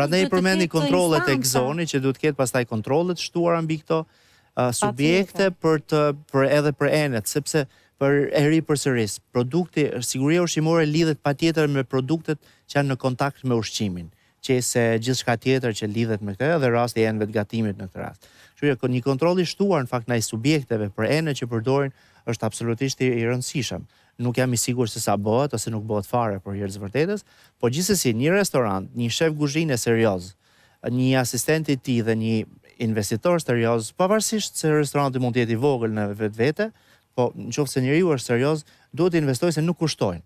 Prandaj përmendi kontrollet e gëzoni që duhet të ketë pastaj kontrollet shtuara mbi këto subjekte për edhe për enet, sepse për e ri përsëris, produkti siguria ushqimore lidhet patjetër me produktet që janë në kontakt me ushqimin, që se gjithçka tjetër që lidhet me këtë dhe rasti i enëve të gatimit në këtë rast. Kështu që një kontroll i shtuar në fakt ndaj subjekteve për enet që përdorin është absolutisht i rëndësishëm. Nuk jam i sigurt se sa bëhet ose nuk bëhet fare për hir të vërtetës, por gjithsesi një restorant, një shef kuzhine serioz, një asistent i tij dhe një investitor serioz, pavarësisht se restoranti mund të jetë i vogël në vetvete, po nëse njeriu është serioz, duhet të investojë se nuk kushtojnë.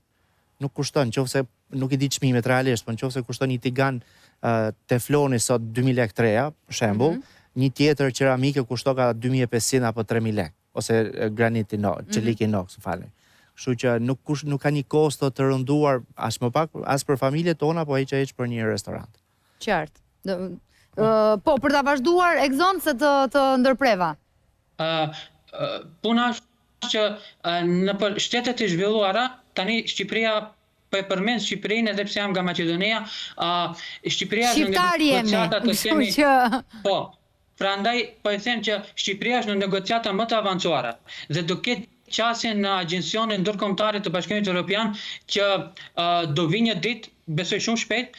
Nuk kushton, nëse nuk i di çmimet realisht, po nëse kushton një tigan tefloni sot 2000 lekë treja, për shembull, një tjetër qeramike kushton ka 2500 apo 3000 lekë, ose granit çelik inox, falni. Kështu që nuk ka një kosto të rënduar as më pak as për familjet tona, po hiç për një restorant. Qartë. Po për ta vazhduar Egzon se të ndërpreva. Puna është që në shtetet e zhvilluara tani Shqipëria po e përmend Shqipërinë edhe pse jam nga Maqedonia, Shqipëria është në negociata të kemi. Po. Prandaj po e them që Shqipëria është në negociata më të avancuara dhe do ketë qasjen në agjencionin ndërkombëtare të Bashkimit Evropian që do vi një ditë, besoj shumë shpejt,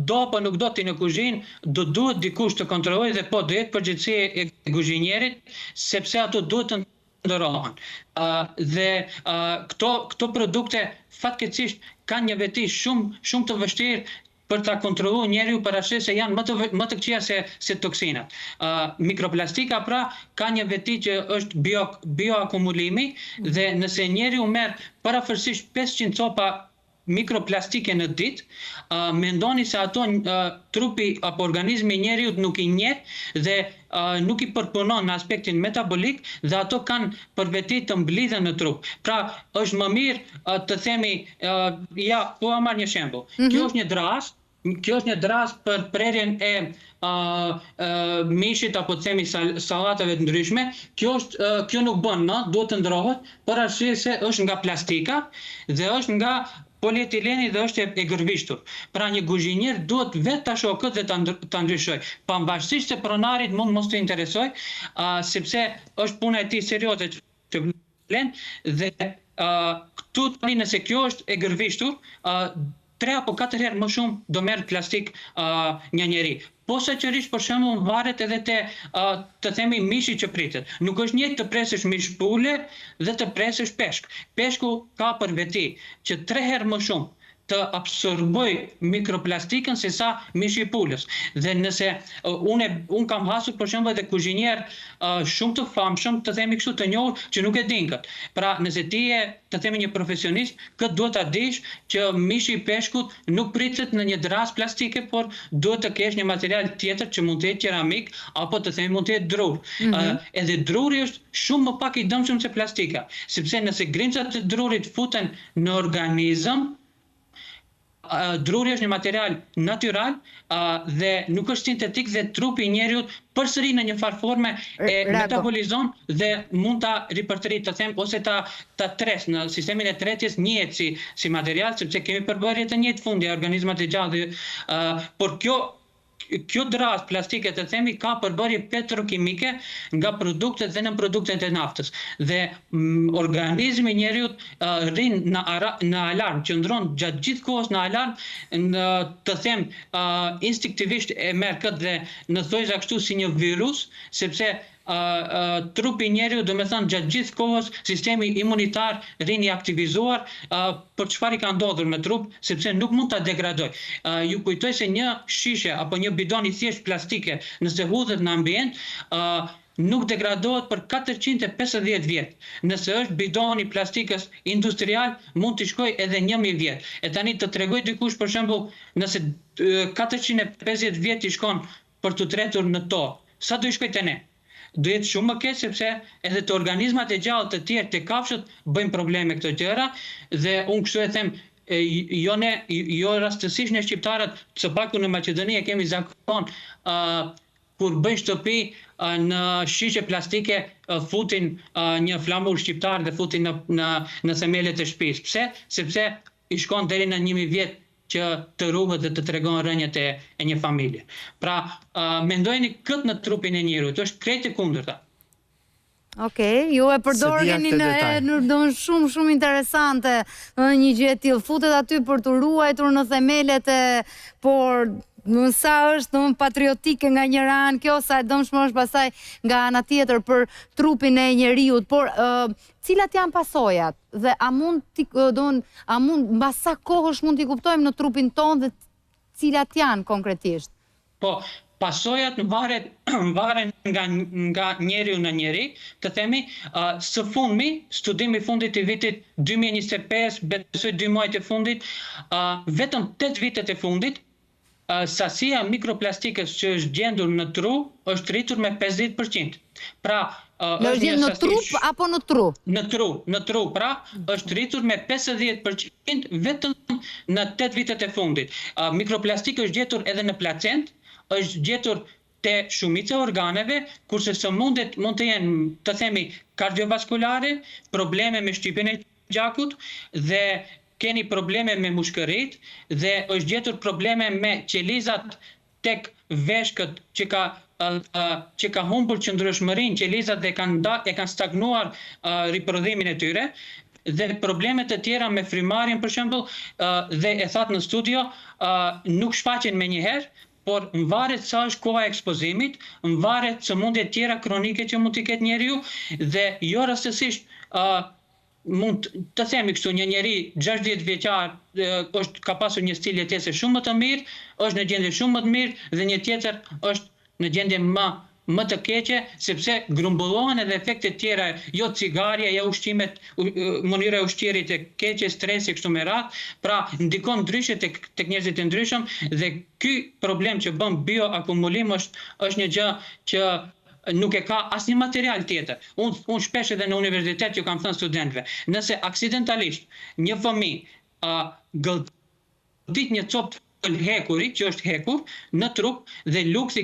do apo nuk do ti në kuzhinë, do duhet dikush të kontrollojë dhe po do jetë përgjegjësi e kuzhinierit, sepse ato duhet të ndërohen. Dhe këto produkte fatkeqësisht kanë një veti shumë të vështirë për ta kontrolluar njeriu parashes se janë më të këqija se toksinat. Mikroplastika pra ka një veti që është bioakumulimi dhe nëse njeriu merr parafërsisht 500 copa mikroplastike në ditë, mendoni se ato trupi apo organizmi i njeriu nuk i njeh dhe nuk i përpunon në aspektin metabolik dhe ato kanë për veti të mblidhen në trup. Pra është më mirë të themi, po marr një shembull. Kjo është një drast për prerjen e mishit apo të themi sallatave të ndryshme. Kjo nuk bën, duhet të ndrohet, për arsye se është nga plastika dhe është nga polietileni dhe është e gërvishtur. Pra një kuzhinier duhet vetë ta shohë këtë dhe ta ndryshojë. Pavarësisht se pronarit mund mos të interesoj, sepse është puna e tij serioze që vlen dhe këtu tani nëse kjo është e gërvishtur, 3 apo 4 herë më shumë do merr plastik një njeri. Posaçërisht për shembull varet edhe të themi mishi që pritet. Nuk është njëjtë të presësh mish pule dhe të presësh peshk. Peshku ka për veti që 3 herë më shumë të absorboj mikroplastikën se sa mishi i pulës. Dhe nëse unë kam hasur për shembull edhe kuzhinier shumë të famshëm, të themi kështu të njohur, që nuk e din këtë. Pra nëse ti je të themi një profesionist, këtë duhet ta dish që mishi i peshkut nuk pritet në një drast plastike, por duhet të kesh një material tjetër që mund të jetë keramik apo të themi mund të jetë drur. Edhe druri është shumë më pak i dëmshëm se plastika, sepse nëse grimcat e drurit futen në organizëm, druri është një material natyral dhe nuk është sintetik dhe trupi i njeriut përsëri në një farë forme e metabolizon dhe mund ta ripërtërit, të them, ose ta tres në sistemin e tretjes njihet si material, sepse kemi përbërje të njëjtë fundi organizmat e gjallë, por kjo drast plastike të themi ka përbërje petrokimike nga produktet dhe në produktet e naftës. Dhe organizmi i njeriut rrin në alarm, qëndron gjatë gjithë kohës në alarm, të them instinktivisht e merr këtë dhe në thojza kështu si një virus, sepse trupi i njeriut, do me thënë, gjatë gjithë kohës sistemi imunitar rrin i aktivizuar për çfarë i ka ndodhur me trup, sepse nuk mund ta degradoj. Ju kujtoj se një shishe apo një bidon i thjesht plastike, nëse hudhet në ambient, nuk degradohet për 450 vjet. Nëse është bidoni plastikës industrial, mund të shkojë edhe 1000 vjet. E tani të tregoj dikush për shembull, nëse 450 vjet i shkon për të tretur në tokë, sa do i shkojë te ne? Do jetë shumë më keq, sepse edhe të organizmat e gjallë të tjerë, të kafshët, bëjnë probleme këto gjëra dhe unë kështu e them, jo rastësisht ne shqiptarët, së paku në Maqedoni e kemi zakon kur bëjnë shtëpi në shishe plastike futin një flamur shqiptar dhe futin në themelet e shtëpisë. Pse? Sepse i shkon deri në 1000 vjet që të ruhet dhe të tregon rënjët e një familje. Pra, mendojeni këtë në trupin e njerëzit, është krejt e kundërta. Okej, ju e përdorni në shumë interesante një gjë e tillë. Futet aty për të ruajtur në themelet por sa është patriotike nga njëra anë kjo, sa e dëmshme është pastaj nga ana tjetër për trupin e njeriut, por cilat janë pasojat dhe a mund mbas sa kohësh mund t'i kuptojmë në trupin tonë dhe cilat janë konkretisht? Po, pasojat varen nga njeriu në njeri, të themi, së fundmi, studimi fundit i vitit 2025, besoj 2 muajt e fundit, vetëm 8 vitet e fundit, sasia mikroplastikës që është gjendur në tru është rritur me 50%. Pra, është gjendur në trup apo në tru? Në tru, pra, është rritur me 50% vetëm në 8 vitet e fundit. Mikroplastikë është gjetur edhe në placent, është gjetur te shumica organeve, kurse së mund të jenë, të themi, kardiovaskulare, probleme me shtypjen e gjakut dhe keni probleme me mushkërit dhe është gjetur probleme me qelizat tek veshkët që ka humbur qëndrueshmërinë, qelizat dhe e kanë stagnuar riprodhimin e tyre, dhe problemet të tjera me frymarrjen për shembull, dhe e thatë në studio, nuk shfaqen menjëherë, por varet sa është koha e ekspozimit, varet sëmundje tjera kronike që mund t'i ketë njeriu dhe jo rastësisht mund të themi kështu, një njeri 60 vjeçar ka pasur një stil jetese shumë më të mirë, është në gjendje shumë më të mirë dhe një tjetër është në gjendje më të keqe, sepse grumbullohen edhe efektet tjera, jo cigarja, jo ushqimet, mënyra e ushqyerit e keqe, stresi kështu me radhë, pra ndikon ndryshe tek njerëzit e ndryshëm dhe ky problem që bën bioakumulim është një gjë që nuk e ka asnjë material tjetër. Unë shpesh edhe në universitet që kam thënë studentëve, nëse aksidentalisht një fëmijë gëldit një copë hekuri, që është hekur, në trup dhe luksi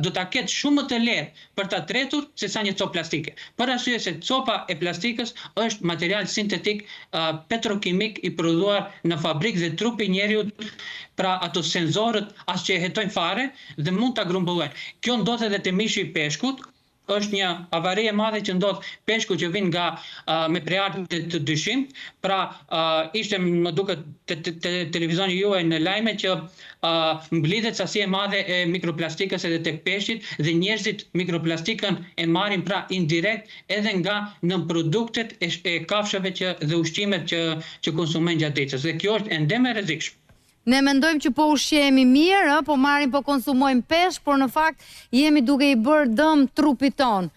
do ta ketë shumë më të lehtë për ta tretur se sa një copë plastike. Për arsye se copa e plastikës është material sintetik petrokimik i prodhuar në fabrikë dhe trupi i njeriut, pra ato senzorët as që e hetojnë fare dhe mund ta grumbullojnë. Kjo ndodh edhe te mishi i peshkut, është një avari e madhe që ndodh peshku që vjen me prejardhje të dyshim. Pra, ishte më duket te televizioni juaj në lajme që mblidhet sasi e madhe e mikroplastikës edhe tek peshqit dhe njerëzit mikroplastikën e marrin pra indirekt edhe nga nën produktet e kafshëve dhe ushqimet që konsumojnë gjatë ditës. Dhe kjo është ende e rrezikshme. Ne mendojmë që po ushqehemi mirë, po marrim po konsumojmë peshk, por në fakt jemi duke i bërë dëm trupit ton.